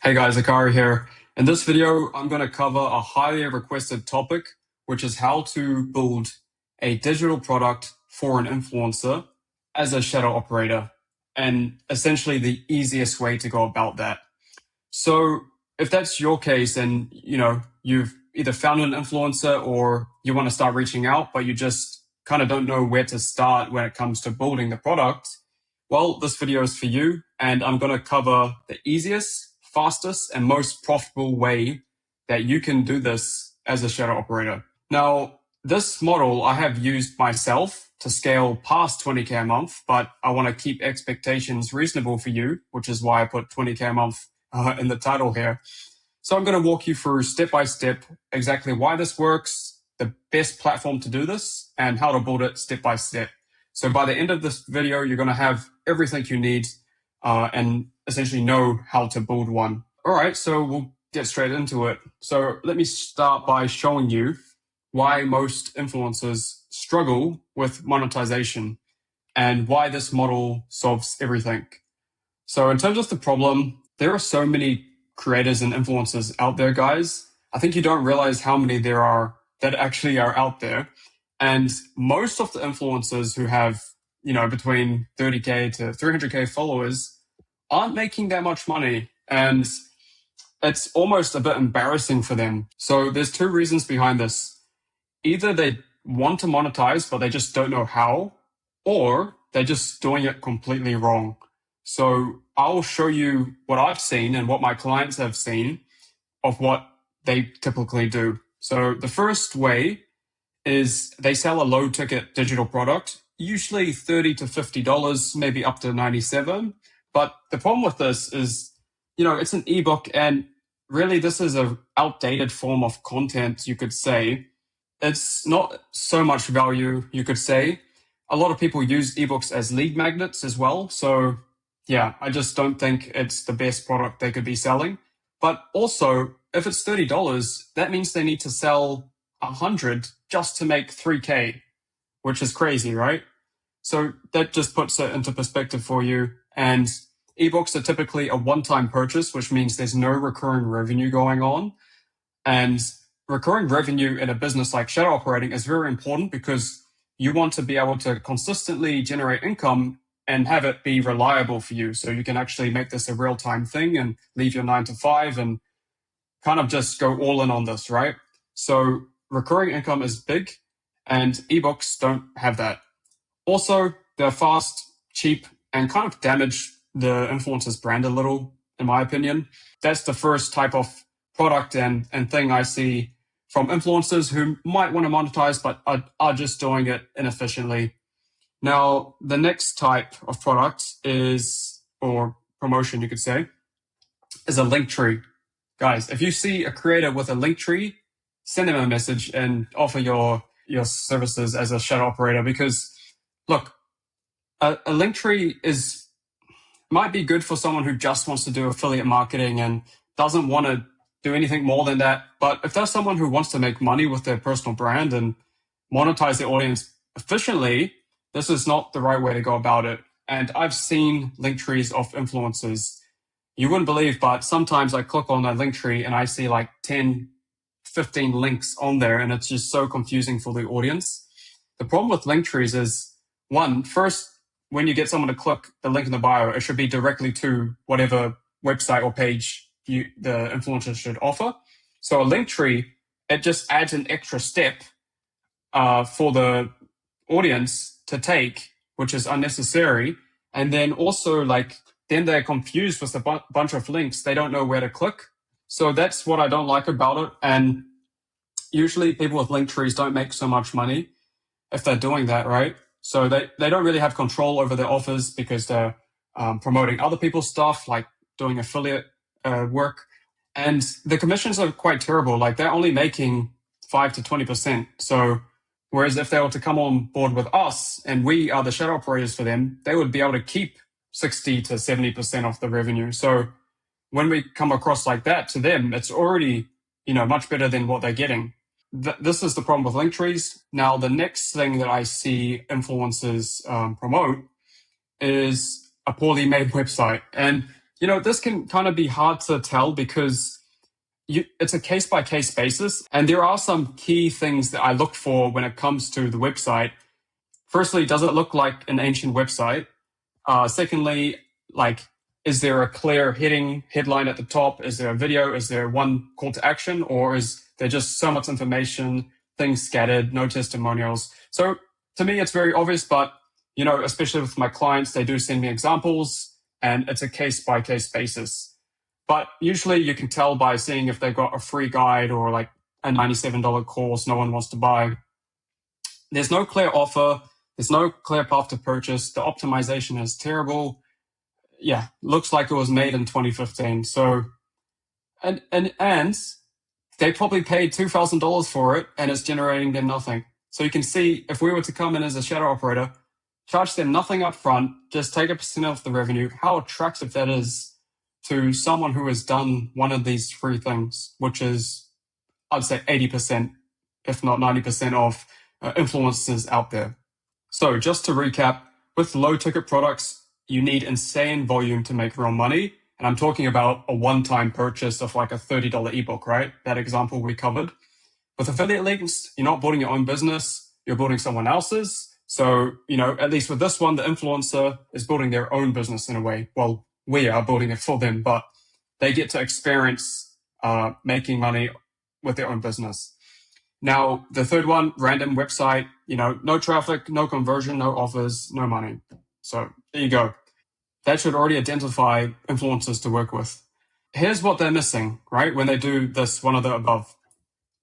Hey guys, Akari here. In this video, I'm going to cover a highly requested topic, which is how to build a digital product for an influencer as a shadow operator, and essentially the easiest way to go about that. So if that's your case and you've either found an influencer or you want to start reaching out, but you just kind of don't know where to start when it comes to building the product, well, this video is for you, and I'm going to cover the easiest, fastest, and most profitable way that you can do this as a shadow operator. Now, this model I have used myself to scale past 20K a month, but I want to keep expectations reasonable for you, which is why I put 20K a month in the title here. So I'm going to walk you through step by step exactly why this works, the best platform to do this, and how to build it step by step. So by the end of this video, you're going to have everything you need and essentially know how to build one. All right, so we'll get straight into it. So let me start by showing you why most influencers struggle with monetization and why this model solves everything. So in terms of the problem, there are so many creators and influencers out there, guys. I think you don't realize how many there are that actually are out there. And most of the influencers who have, between 30K to 300K followers aren't making that much money. And it's almost a bit embarrassing for them. So there's two reasons behind this. Either they want to monetize, but they just don't know how, or they're just doing it completely wrong. So I'll show you what I've seen and what my clients have seen of what they typically do. So the first way is they sell a low ticket digital product, usually $30 to $50, maybe up to $97. But the problem with this is, it's an ebook, and really this is an outdated form of content, you could say. It's not so much value, you could say. A lot of people use ebooks as lead magnets as well. So yeah, I just don't think it's the best product they could be selling. But also, if it's $30, that means they need to sell 100 just to make 3K, which is crazy, right? So that just puts it into perspective for you. And ebooks are typically a one-time purchase, which means there's no recurring revenue going on. And recurring revenue in a business like shadow operating is very important because you want to be able to consistently generate income and have it be reliable for you. So you can actually make this a real-time thing and leave your 9 to 5 and kind of just go all in on this, right? So recurring income is big, and ebooks don't have that. Also, they're fast, cheap, and kind of damage the influencer's brand a little, in my opinion. That's the first type of product and thing I see from influencers who might want to monetize, but are just doing it inefficiently. Now, the next type of product is, or promotion, you could say, is a Linktree. Guys, if you see a creator with a Linktree, send them a message and offer your services as a shadow operator, because look, a Linktree might be good for someone who just wants to do affiliate marketing and doesn't want to do anything more than that. But if there's someone who wants to make money with their personal brand and monetize their audience efficiently, this is not the right way to go about it. And I've seen Linktrees of influencers. You wouldn't believe, but sometimes I click on a Linktree and I see like 10, 15 links on there, and it's just so confusing for the audience. The problem with Linktrees is, first, when you get someone to click the link in the bio, it should be directly to whatever website or page the influencer should offer. So a Linktree, it just adds an extra step for the audience to take, which is unnecessary. And then also, then they're confused with a bunch of links. They don't know where to click. So that's what I don't like about it. And usually people with Linktrees don't make so much money if they're doing that, right? So they don't really have control over their offers because they're promoting other people's stuff, like doing affiliate work. And the commissions are quite terrible. Like, they're only making 5 to 20%. So whereas if they were to come on board with us and we are the shadow operators for them, they would be able to keep 60 to 70% of the revenue. So when we come across like that to them, it's already, much better than what they're getting. This is the problem with Linktrees. Now, the next thing that I see influencers promote is a poorly made website. And This can kind of be hard to tell because it's a case-by-case basis. And there are some key things that I look for when it comes to the website. Firstly, does it look like an ancient website? Secondly, is there a clear headline at the top? Is there a video? Is there one call to action? Or is there just so much information, things scattered, no testimonials? So to me, it's very obvious, but especially with my clients, they do send me examples and it's a case-by-case basis. But usually you can tell by seeing if they've got a free guide or like a $97 course no one wants to buy. There's no clear offer. There's no clear path to purchase. The optimization is terrible. Yeah, looks like it was made in 2015. So, and they probably paid $2,000 for it and it's generating them nothing. So you can see if we were to come in as a shadow operator, charge them nothing up front, just take a percent of the revenue, how attractive that is to someone who has done one of these three things, which is, I'd say 80%, if not 90% of influencers out there. So just to recap, with low ticket products, you need insane volume to make real money. And I'm talking about a one-time purchase of like a $30 ebook, right? That example we covered. With affiliate links, you're not building your own business, you're building someone else's. So, at least with this one, the influencer is building their own business in a way. Well, we are building it for them, but they get to experience making money with their own business. Now, the third one, random website, no traffic, no conversion, no offers, no money. So there you go. That should already identify influencers to work with. Here's what they're missing, right? When they do this one of the above.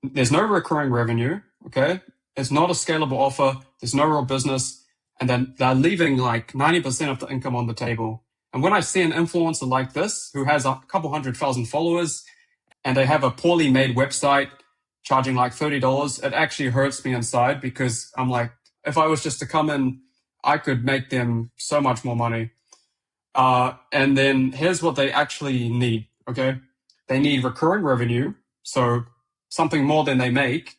There's no recurring revenue, okay? It's not a scalable offer. There's no real business. And then they're leaving like 90% of the income on the table. And when I see an influencer like this, who has a couple 100,000 followers, and they have a poorly made website charging like $30, it actually hurts me inside because I'm like, if I was just to come in, I could make them so much more money. And then here's what they actually need, okay? They need recurring revenue, so something more than they make,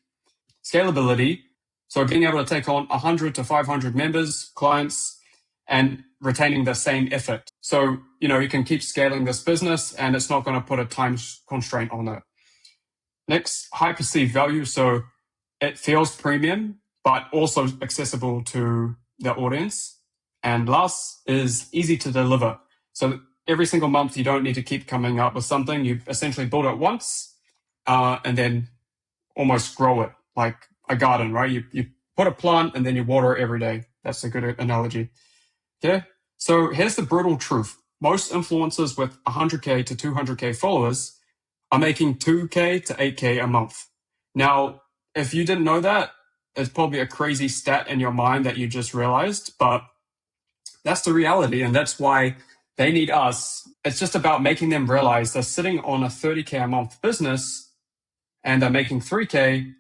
scalability, so being able to take on 100 to 500 members, clients, and retaining the same effort. So, you can keep scaling this business and it's not going to put a time constraint on it. Next, high perceived value. So it feels premium, but also accessible to the audience. And last is easy to deliver. So every single month, you don't need to keep coming up with something. You essentially build it once and then almost grow it like a garden, right? You put a plant and then you water it every day. That's a good analogy. Okay. So here's the brutal truth. Most influencers with 100K to 200K followers are making 2K to 8K a month. Now, if you didn't know that, it's probably a crazy stat in your mind that you just realized, but that's the reality. And that's why they need us. It's just about making them realize they're sitting on a 30K a month business and they're making 3K.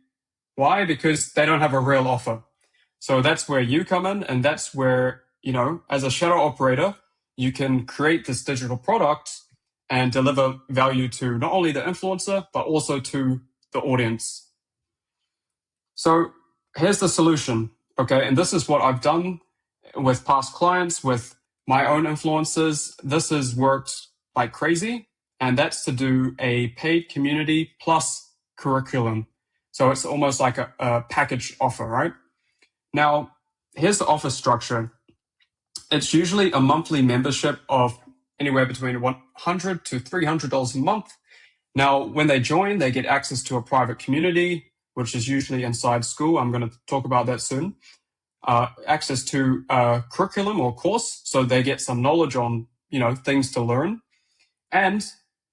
Why? Because they don't have a real offer. So that's where you come in. And that's where, as a shadow operator, you can create this digital product and deliver value to not only the influencer, but also to the audience. So here's the solution. Okay. And this is what I've done with past clients, with my own influencers. This has worked like crazy. And that's to do a paid community plus curriculum. So it's almost like a package offer, right? Now, here's the offer structure. It's usually a monthly membership of anywhere between $100 to $300 a month. Now, when they join, they get access to a private community, which is usually inside Skool. I'm going to talk about that soon. Access to a curriculum or course, so they get some knowledge on, things to learn. And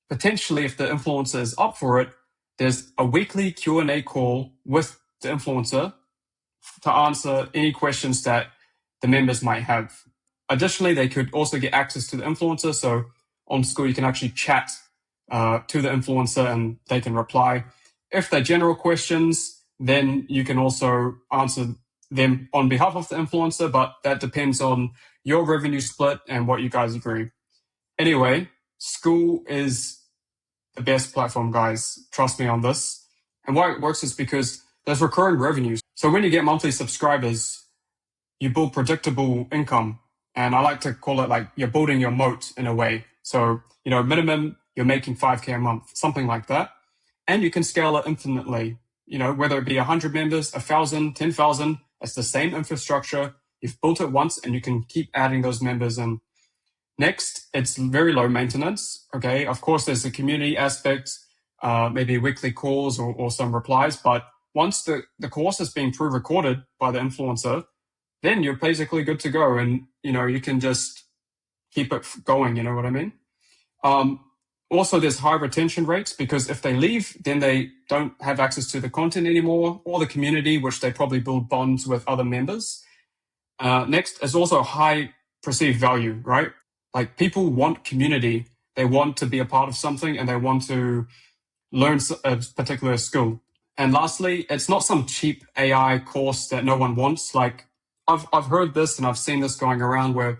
potentially, if the influencer is up for it, there's a weekly Q&A call with the influencer to answer any questions that the members might have. Additionally, they could also get access to the influencer. So on Skool, you can actually chat to the influencer and they can reply. If they're general questions, then you can also answer them on behalf of the influencer, but that depends on your revenue split and what you guys agree. Anyway, Skool is the best platform, guys. Trust me on this. And why it works is because there's recurring revenues. So when you get monthly subscribers, you build predictable income. And I like to call it like you're building your moat in a way. So, minimum, you're making 5K a month, something like that. And you can scale it infinitely, whether it be 100 members, 1,000, 10,000, it's the same infrastructure. You've built it once and you can keep adding those members in. Next, it's very low maintenance. Okay. Of course, there's the community aspect, maybe weekly calls or some replies. But once the course is being pre-recorded by the influencer, then you're basically good to go. And, you can just keep it going. You know what I mean? Also, there's high retention rates because if they leave, then they don't have access to the content anymore or the community, which they probably build bonds with other members. Next is also high perceived value, right? Like people want community. They want to be a part of something and they want to learn a particular skill. And lastly, it's not some cheap AI course that no one wants. Like I've heard this and I've seen this going around where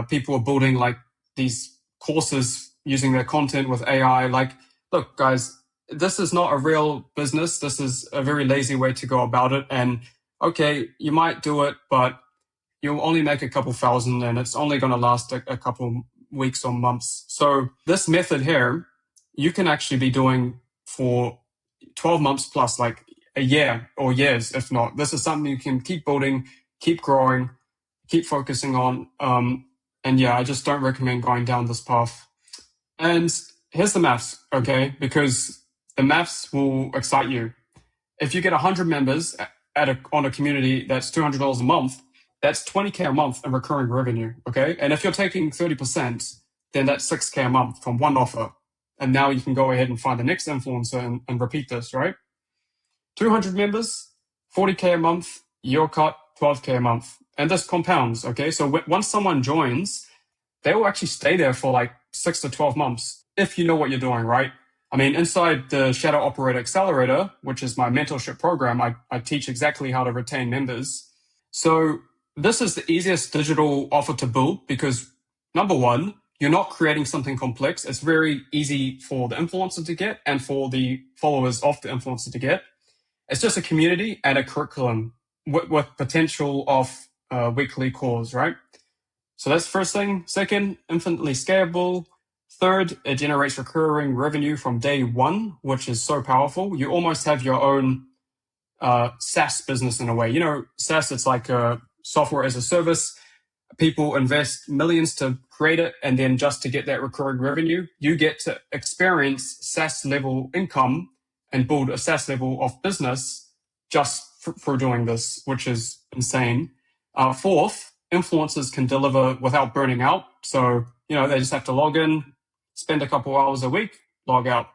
people are building like these courses using their content with AI. Like, look, guys, this is not a real business. This is a very lazy way to go about it. And okay, you might do it, but you'll only make a couple thousand and it's only going to last a couple weeks or months. So this method here, you can actually be doing for 12 months plus, like a year or years, if not. This is something you can keep building, keep growing, keep focusing on. And yeah, I just don't recommend going down this path. And here's the maths, okay? Because the maths will excite you. If you get 100 members on a community that's $200 a month, that's 20K a month in recurring revenue, okay? And if you're taking 30%, then that's 6K a month from one offer. And now you can go ahead and find the next influencer and repeat this, right? 200 members, 40K a month, your cut, 12K a month. And this compounds, okay? So once someone joins, they will actually stay there for like 6 to 12 months if you know what you're doing, right? I mean, inside the Shadow Operator Accelerator, which is my mentorship program, I teach exactly how to retain members. So this is the easiest digital offer to build because number one, you're not creating something complex. It's very easy for the influencer to get and for the followers of the influencer to get. It's just a community and a curriculum with potential of weekly calls, right? So that's the first thing. Second, infinitely scalable. Third, it generates recurring revenue from day one, which is so powerful. You almost have your own SaaS business in a way. SaaS, it's like a software as a service. People invest millions to create it, and then just to get that recurring revenue, you get to experience SaaS level income and build a SaaS level of business just for doing this, which is insane. Fourth, influencers can deliver without burning out. So, they just have to log in, spend a couple hours a week, log out.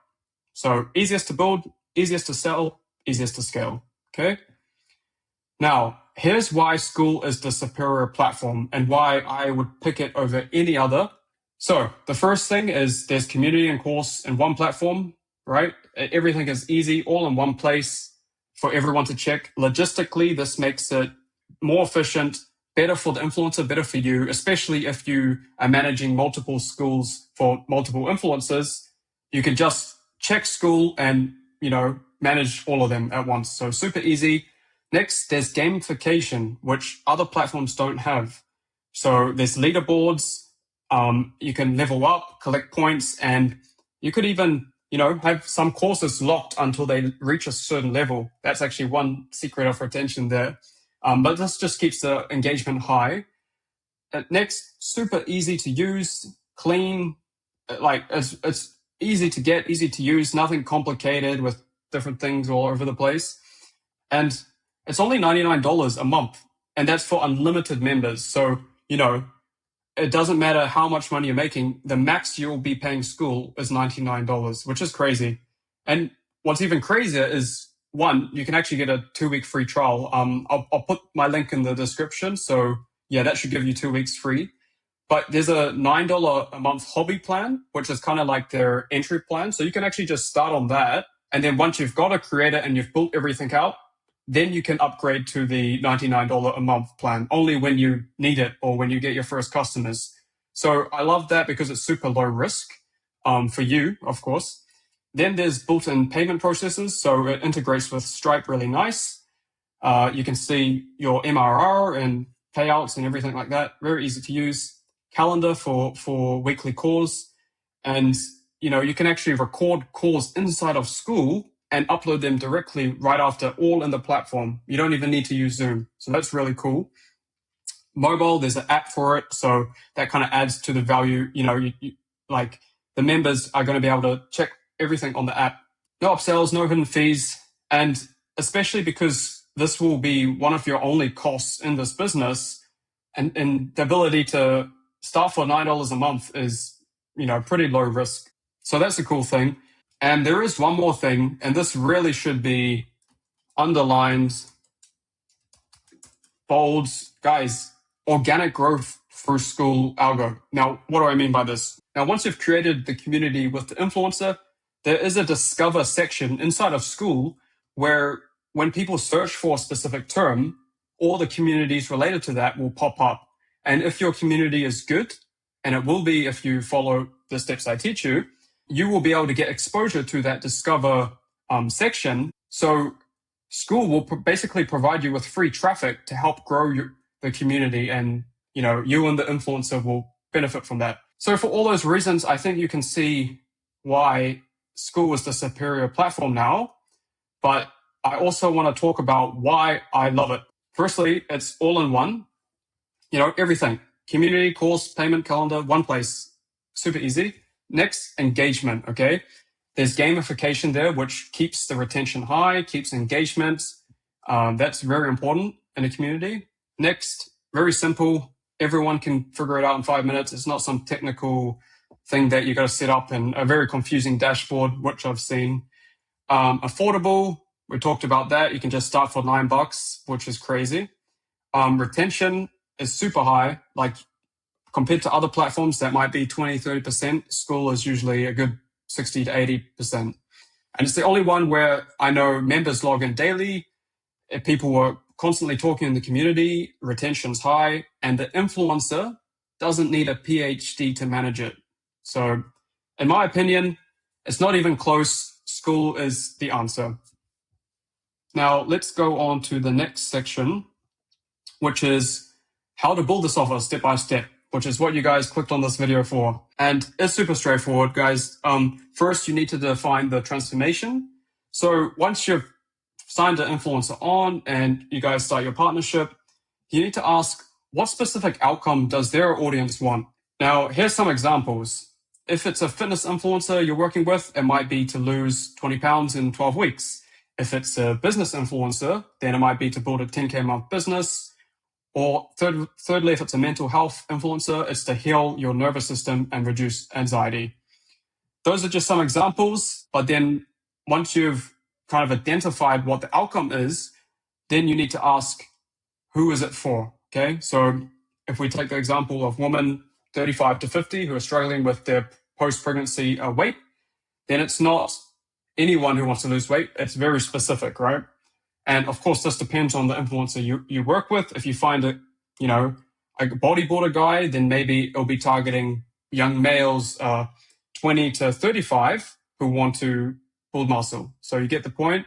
So easiest to build, easiest to sell, easiest to scale. Okay. Now, here's why Skool is the superior platform and why I would pick it over any other. So the first thing is there's community and course in one platform, right? Everything is easy, all in one place for everyone to check. Logistically, this makes it more efficient, better for the influencer, better for you, especially if you are managing multiple schools for multiple influencers. You can just check Skool and, manage all of them at once. So super easy. Next, there's gamification, which other platforms don't have. So there's leaderboards. You can level up, collect points, and you could even, have some courses locked until they reach a certain level. That's actually one secret of retention there. But this just keeps the engagement high. Next, super easy to use, clean, like it's easy to get, easy to use, nothing complicated with different things all over the place. And it's only $99 a month, and that's for unlimited members. So, it doesn't matter how much money you're making. The max you'll be paying Skool is $99, which is crazy. And what's even crazier is, one, you can actually get a 2-week free trial. I'll put my link in the description. So yeah, that should give you 2 weeks free. But there's a $9 a month hobby plan, which is kind of like their entry plan. So you can actually just start on that. And then once you've got a creator and you've built everything out, then you can upgrade to the $99 a month plan only when you need it or when you get your first customers. So I love that because it's super low risk for you, of course. Then there's built-in payment processes. So it integrates with Stripe really nice. You can see your MRR and payouts and everything like that. Very easy to use. calendar for weekly calls. And, you can actually record calls inside of Skool and upload them directly right after, all in the platform. You don't even need to use Zoom. So that's really cool. Mobile, there's an app for it. So that kind of adds to the value. Like the members are going to be able to check everything on the app. No upsells, no hidden fees. And especially because this will be one of your only costs in this business, and the ability to start for $9 a month is, pretty low risk. So that's a cool thing. And there is one more thing, and this really should be underlined, bold. Guys, organic growth through Skool Algo. Now, what do I mean by this? Now, once you've created the community with the influencer, there is a discover section inside of Skool where when people search for a specific term, all the communities related to that will pop up. And if your community is good, and it will be if you follow the steps I teach you, you will be able to get exposure to that discover section. So Skool will basically provide you with free traffic to help grow the community, and you and the influencer will benefit from that. So for all those reasons, I think you can see why Skool is the superior platform now. But I also want to talk about why I love it. Firstly, it's all in one. Everything. Community, course, payment, calendar, one place. Super easy. Next, engagement, okay? There's gamification there, which keeps the retention high, keeps engagement. That's very important in a community. Next, very simple. Everyone can figure it out in 5 minutes. It's not some technical thing that you got to set up in a very confusing dashboard, which I've seen. Affordable, we talked about that. You can just start for $9, which is crazy. Retention is super high. Like compared to other platforms that might be 20, 30%, Skool is usually a good 60 to 80%. And it's the only one where I know members log in daily. If people were constantly talking in the community, retention's high, and the influencer doesn't need a PhD to manage it. So in my opinion, it's not even close. Skool is the answer. Now let's go on to the next section, which is how to build this offer step by step, which is what you guys clicked on this video for. And it's super straightforward, guys. First, you need to define the transformation. So once you've signed an influencer on and you guys start your partnership, you need to ask, what specific outcome does their audience want? Now, here's some examples. If it's a fitness influencer you're working with, it might be to lose 20 pounds in 12 weeks. If it's a business influencer, then it might be to build a 10K a month business. Or thirdly, if it's a mental health influencer, it's to heal your nervous system and reduce anxiety. Those are just some examples, but then once you've kind of identified what the outcome is, then you need to ask, who is it for? Okay, so if we take the example of women 35 to 50 who are struggling with their post-pregnancy weight, then it's not anyone who wants to lose weight. It's very specific, right? And of course, this depends on the influencer you work with. If you find a bodybuilder guy, then maybe it'll be targeting young males 20 to 35 who want to build muscle. So you get the point.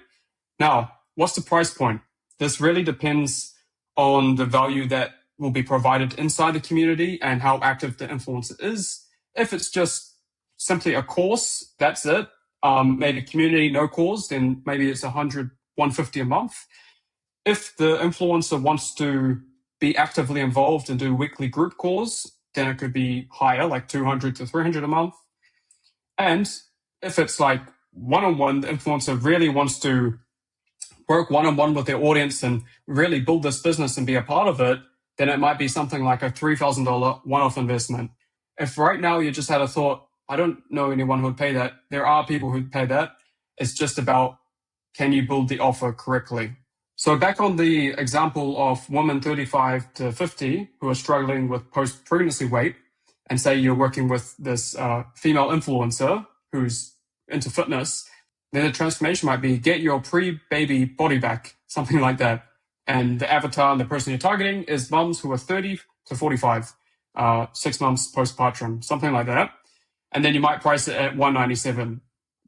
Now, what's the price point? This really depends on the value that will be provided inside the community and how active the influencer is. If it's just simply a course, that's it. Maybe community, no course, then maybe it's 100, 150 a month. If the influencer wants to be actively involved and do weekly group calls, then it could be higher, like 200 to 300 a month. And if it's like one-on-one, the influencer really wants to work one-on-one with their audience and really build this business and be a part of it, then it might be something like a $3,000 one-off investment. If right now you just had a thought, I don't know anyone who would pay that. There are people who'd pay that. It's just about, can you build the offer correctly? So back on the example of women 35 to 50 who are struggling with post-pregnancy weight, and say you're working with this female influencer who's into fitness, then the transformation might be get your pre-baby body back, something like that. And the avatar and the person you're targeting is mums who are 30 to 45, 6 months postpartum, something like that. And then you might price it at $197.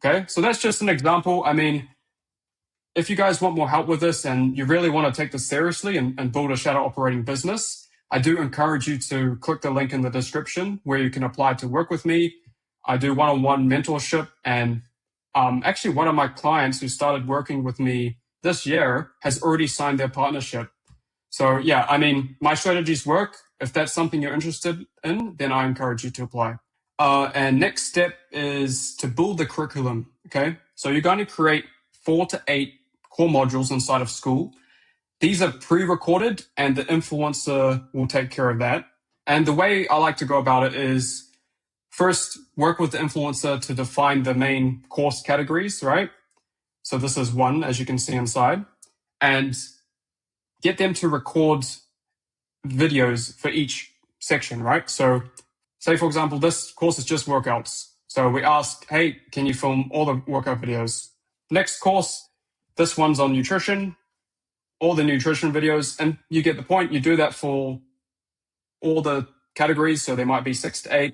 Okay, so that's just an example. I mean, if you guys want more help with this and you really want to take this seriously and build a shadow operating business, I do encourage you to click the link in the description where you can apply to work with me. I do one-on-one mentorship, and actually one of my clients who started working with me this year has already signed their partnership. So yeah, I mean, my strategies work. If that's something you're interested in, then I encourage you to apply. And next step is to build the curriculum, okay? So you're going to create 4 to 8 core modules inside of Skool. These are pre-recorded, and the influencer will take care of that. And the way I like to go about it is first work with the influencer to define the main course categories, right? So this is one, as you can see inside, and get them to record videos for each section, right? So say, for example, this course is just workouts. So we ask, hey, can you film all the workout videos? Next course, this one's on nutrition, all the nutrition videos, and you get the point. You do that for all the categories, so there might be 6 to 8,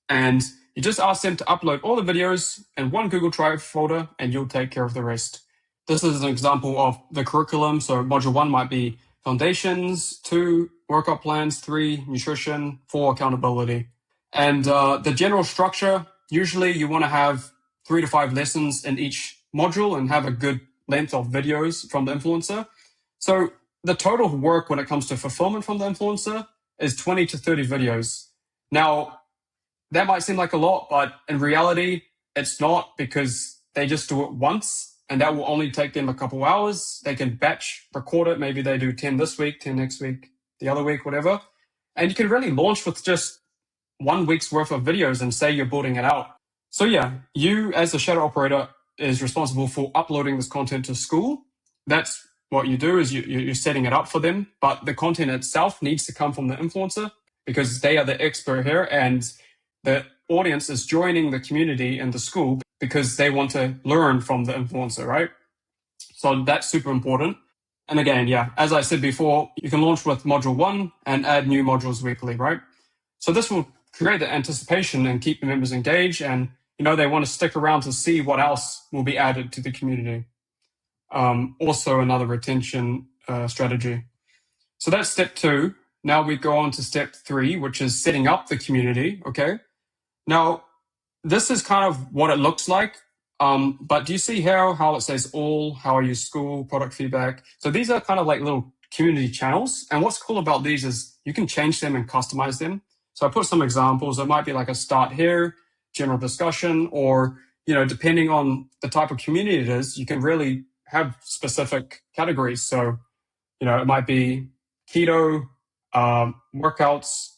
and you just ask them to upload all the videos in one Google Drive folder, and you'll take care of the rest. This is an example of the curriculum. So module 1 might be foundations, 2 workout plans, 3 nutrition, 4 accountability. And the general structure, usually you want to have 3 to 5 lessons in each module and have a good length of videos from the influencer. So the total work when it comes to fulfillment from the influencer is 20 to 30 videos. Now, that might seem like a lot, but in reality, it's not, because they just do it once, and that will only take them a couple hours. They can batch record it. Maybe they do 10 this week, 10 next week, the other week, whatever. And you can really launch with just 1 week's worth of videos and say you're building it out. So yeah, you as a shadow operator is responsible for uploading this content to Skool. That's what you do, is you're setting it up for them. But the content itself needs to come from the influencer, because they are the expert here, and the audience is joining the community in the Skool because they want to learn from the influencer, right? So that's super important. And again, yeah, as I said before, you can launch with module 1 and add new modules weekly, right? So this will create the anticipation and keep the members engaged, and they want to stick around to see what else will be added to the community. Also another retention strategy. So that's step 2. Now we go on to step 3, which is setting up the community, okay? Now, this is kind of what it looks like, but do you see how it says all, how are you Skool, product feedback? So these are kind of like little community channels, and what's cool about these is you can change them and customize them. So I put some examples. It might be like a start here, general discussion, or, depending on the type of community it is, you can really have specific categories. So, it might be keto, workouts,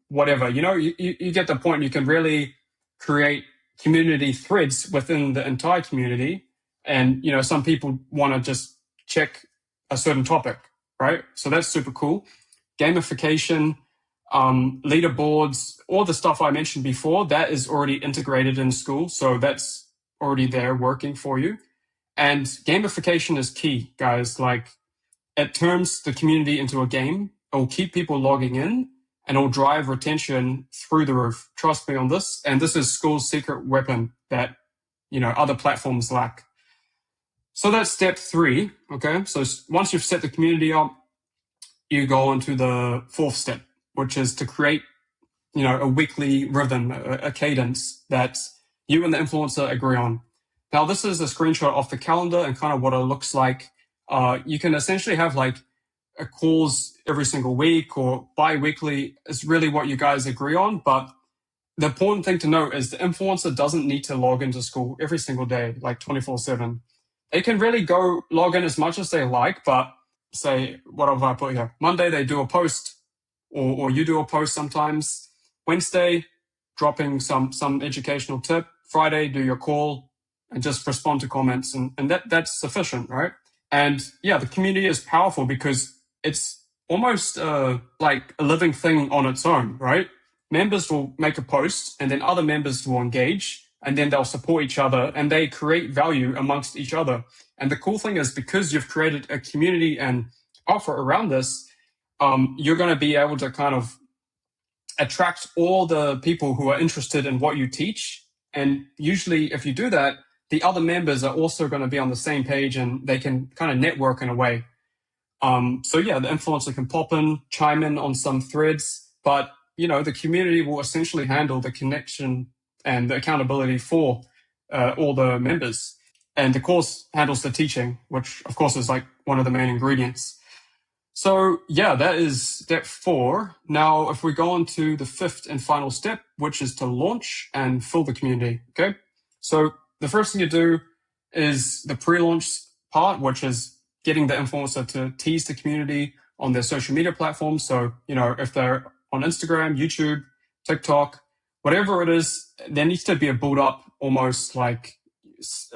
whatever. You get the point. You can really create community threads within the entire community. And, some people want to just check a certain topic, right? So that's super cool. Gamification, leaderboards, all the stuff I mentioned before, that is already integrated in Skool. So that's already there working for you. And gamification is key, guys. Like, it turns the community into a game. It will keep people logging in, and it will drive retention through the roof. Trust me on this. And this is Skool's secret weapon that, other platforms lack. So that's step 3. Okay. So once you've set the community up, you go into the 4th step, which is to create, a weekly rhythm, a cadence that you and the influencer agree on. Now, this is a screenshot of the calendar and kind of what it looks like. You can essentially have like a calls every single week or bi-weekly. Is really what you guys agree on. But the important thing to note is the influencer doesn't need to log into Skool every single day, like 24/7. They can really go log in as much as they like, but say, what have I put here? Monday, they do a post, or you do a post sometimes. Wednesday, dropping some educational tip. Friday, do your call and just respond to comments. And that's sufficient, right? And yeah, the community is powerful because it's almost like a living thing on its own, right? Members will make a post, and then other members will engage, and then they'll support each other, and they create value amongst each other. And the cool thing is, because you've created a community and offer around this, you're going to be able to kind of attract all the people who are interested in what you teach. And usually if you do that, the other members are also going to be on the same page, and they can kind of network in a way. So yeah, the influencer can pop in, chime in on some threads, but the community will essentially handle the connection and the accountability for all the members. And the course handles the teaching, which of course is like one of the main ingredients. So yeah, that is step 4. Now, if we go on to the 5th and final step, which is to launch and fill the community. Okay. So the first thing you do is the pre-launch part, which is getting the influencer to tease the community on their social media platforms. So, if they're on Instagram, YouTube, TikTok, whatever it is, there needs to be a build up, almost like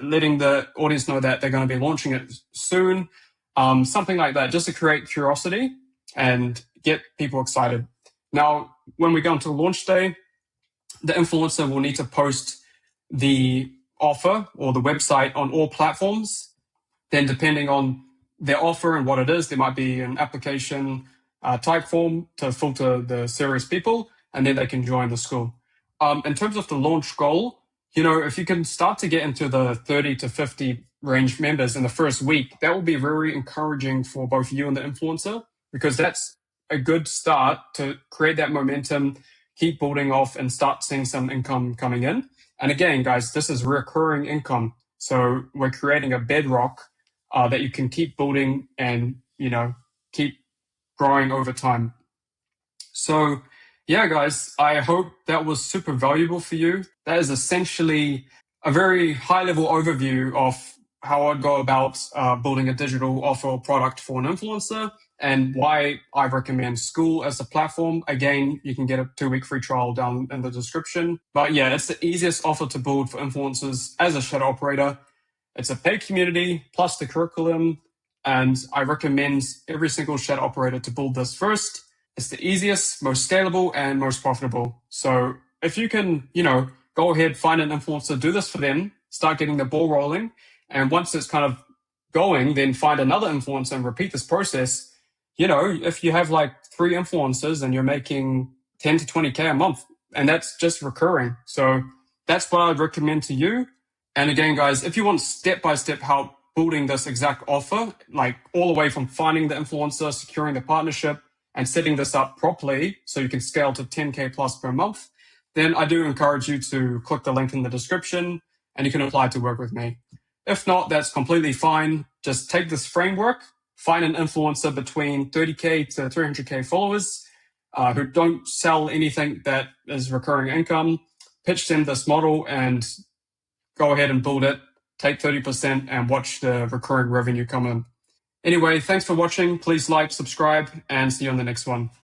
letting the audience know that they're going to be launching it soon. Something like that, just to create curiosity and get people excited. Now, when we go into launch day, the influencer will need to post the offer or the website on all platforms. Then depending on their offer and what it is, there might be an application type form to filter the serious people, and then they can join the school. In terms of the launch goal, if you can start to get into the 30 to 50 range members in the first week, that will be very encouraging for both you and the influencer, because that's a good start to create that momentum, keep building off, and start seeing some income coming in. And again, guys, this is recurring income. So we're creating a bedrock that you can keep building and, keep growing over time. So yeah, guys, I hope that was super valuable for you. That is essentially a very high level overview of how I'd go about building a digital offer or product for an influencer, and why I recommend Skool as a platform. Again, you can get a 2-week free trial down in the description. But yeah, it's the easiest offer to build for influencers as a shadow operator. It's a paid community plus the curriculum, and I recommend every single shadow operator to build this first. It's the easiest, most scalable, and most profitable. So if you can, go ahead, find an influencer, do this for them, start getting the ball rolling. And once it's kind of going, then find another influencer and repeat this process. If you have like 3 influencers and you're making 10 to 20K a month, and that's just recurring. So that's what I'd recommend to you. And again, guys, if you want step-by-step help building this exact offer, like all the way from finding the influencer, securing the partnership, and setting this up properly so you can scale to 10K plus per month, then I do encourage you to click the link in the description and you can apply to work with me. If not, that's completely fine. Just take this framework, find an influencer between 30K to 300K followers who don't sell anything that is recurring income, pitch them this model and go ahead and build it, take 30% and watch the recurring revenue come in. Anyway, thanks for watching. Please like, subscribe, and see you on the next one.